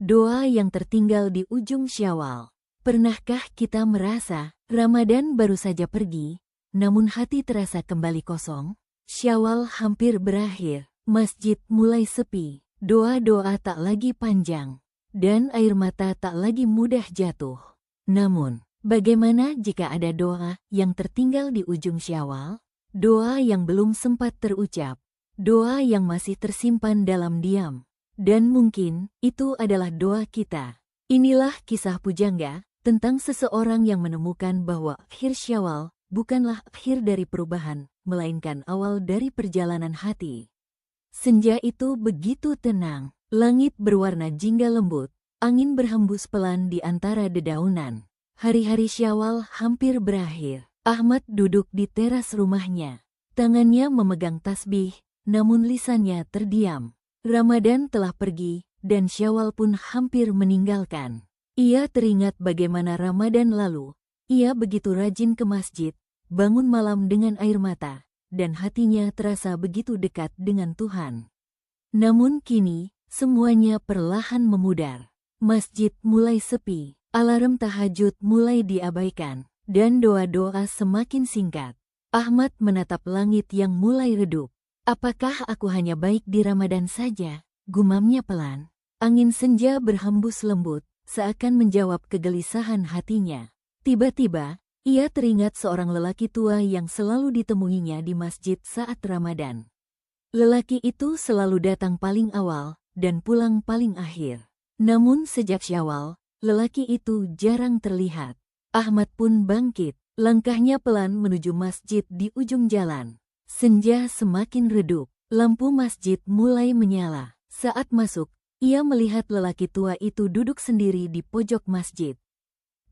Doa yang tertinggal di ujung Syawal. Pernahkah kita merasa Ramadan baru saja pergi, namun hati terasa kembali kosong? Syawal hampir berakhir, masjid mulai sepi, doa-doa tak lagi panjang, dan air mata tak lagi mudah jatuh. Namun, bagaimana jika ada doa yang tertinggal di ujung Syawal? Doa yang belum sempat terucap, doa yang masih tersimpan dalam diam. Dan mungkin itu adalah doa kita. Inilah kisah pujangga tentang seseorang yang menemukan bahwa akhir Syawal bukanlah akhir dari perubahan, melainkan awal dari perjalanan hati. Senja itu begitu tenang, langit berwarna jingga lembut, angin berhembus pelan di antara dedaunan. Hari-hari Syawal hampir berakhir. Ahmad duduk di teras rumahnya. Tangannya memegang tasbih, namun lisannya terdiam. Ramadan telah pergi, dan Syawal pun hampir meninggalkan. Ia teringat bagaimana Ramadan lalu. Ia begitu rajin ke masjid, bangun malam dengan air mata, dan hatinya terasa begitu dekat dengan Tuhan. Namun kini, semuanya perlahan memudar. Masjid mulai sepi, alarm tahajud mulai diabaikan, dan doa-doa semakin singkat. Ahmad menatap langit yang mulai redup. Apakah aku hanya baik di Ramadan saja? Gumamnya pelan. Angin senja berhembus lembut, seakan menjawab kegelisahan hatinya. Tiba-tiba, ia teringat seorang lelaki tua yang selalu ditemuinya di masjid saat Ramadan. Lelaki itu selalu datang paling awal dan pulang paling akhir. Namun sejak Syawal, lelaki itu jarang terlihat. Ahmad pun bangkit, langkahnya pelan menuju masjid di ujung jalan. Senja semakin redup, lampu masjid mulai menyala. Saat masuk, ia melihat lelaki tua itu duduk sendiri di pojok masjid.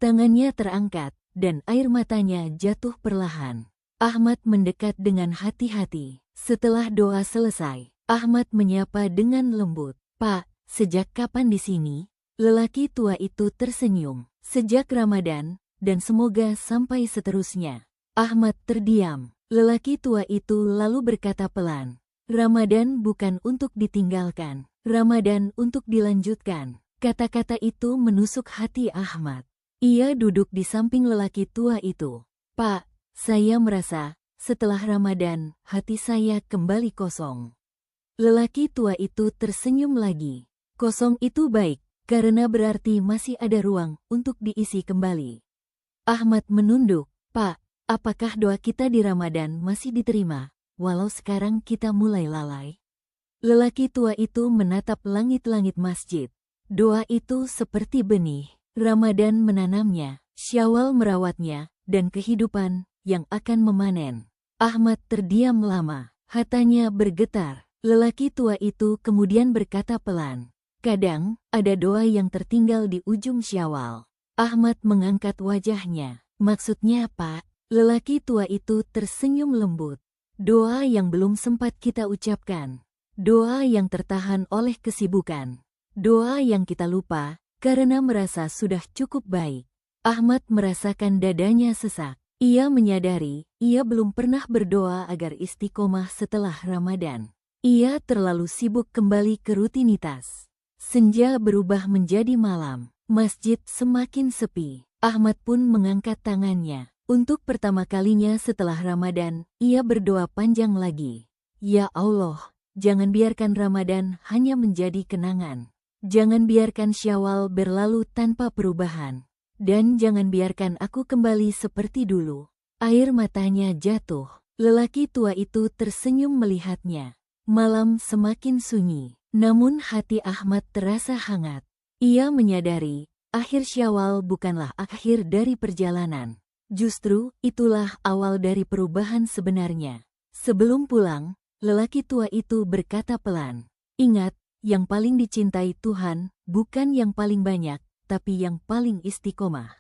Tangannya terangkat, dan air matanya jatuh perlahan. Ahmad mendekat dengan hati-hati. Setelah doa selesai, Ahmad menyapa dengan lembut. "Pak, sejak kapan di sini?" Lelaki tua itu tersenyum. "Sejak Ramadan, dan semoga sampai seterusnya." Ahmad terdiam. Lelaki tua itu lalu berkata pelan, "Ramadan bukan untuk ditinggalkan, Ramadan untuk dilanjutkan." Kata-kata itu menusuk hati Ahmad. Ia duduk di samping lelaki tua itu. "Pak, saya merasa, setelah Ramadan, hati saya kembali kosong." Lelaki tua itu tersenyum lagi. "Kosong itu baik, karena berarti masih ada ruang untuk diisi kembali." Ahmad menunduk. "Pak, apakah doa kita di Ramadan masih diterima, walau sekarang kita mulai lalai?" Lelaki tua itu menatap langit-langit masjid. Doa itu seperti benih. Ramadan menanamnya, Syawal merawatnya, dan kehidupan yang akan memanen. Ahmad terdiam lama, hatanya bergetar. Lelaki tua itu kemudian berkata pelan, "Kadang, ada doa yang tertinggal di ujung Syawal." Ahmad mengangkat wajahnya. "Maksudnya, Pak?" Lelaki tua itu tersenyum lembut. "Doa yang belum sempat kita ucapkan. Doa yang tertahan oleh kesibukan. Doa yang kita lupa karena merasa sudah cukup baik." Ahmad merasakan dadanya sesak. Ia menyadari ia belum pernah berdoa agar istiqomah setelah Ramadan. Ia terlalu sibuk kembali ke rutinitas. Senja berubah menjadi malam. Masjid semakin sepi. Ahmad pun mengangkat tangannya. Untuk pertama kalinya setelah Ramadan, ia berdoa panjang lagi. "Ya Allah, jangan biarkan Ramadan hanya menjadi kenangan. Jangan biarkan Syawal berlalu tanpa perubahan. Dan jangan biarkan aku kembali seperti dulu." Air matanya jatuh. Lelaki tua itu tersenyum melihatnya. Malam semakin sunyi, namun hati Ahmad terasa hangat. Ia menyadari, akhir Syawal bukanlah akhir dari perjalanan. Justru, itulah awal dari perubahan sebenarnya. Sebelum pulang, lelaki tua itu berkata pelan, "Ingat, yang paling dicintai Tuhan, bukan yang paling banyak, tapi yang paling istiqomah."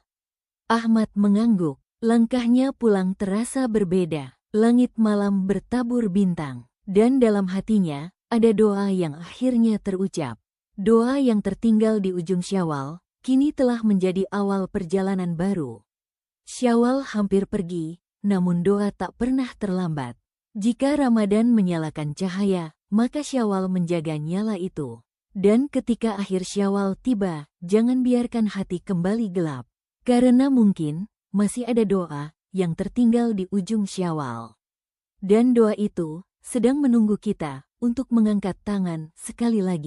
Ahmad mengangguk, langkahnya pulang terasa berbeda. Langit malam bertabur bintang, dan dalam hatinya, ada doa yang akhirnya terucap. Doa yang tertinggal di ujung Syawal, kini telah menjadi awal perjalanan baru. Syawal hampir pergi, namun doa tak pernah terlambat. Jika Ramadan menyalakan cahaya, maka Syawal menjaga nyala itu. Dan ketika akhir Syawal tiba, jangan biarkan hati kembali gelap. Karena mungkin masih ada doa yang tertinggal di ujung Syawal. Dan doa itu sedang menunggu kita untuk mengangkat tangan sekali lagi.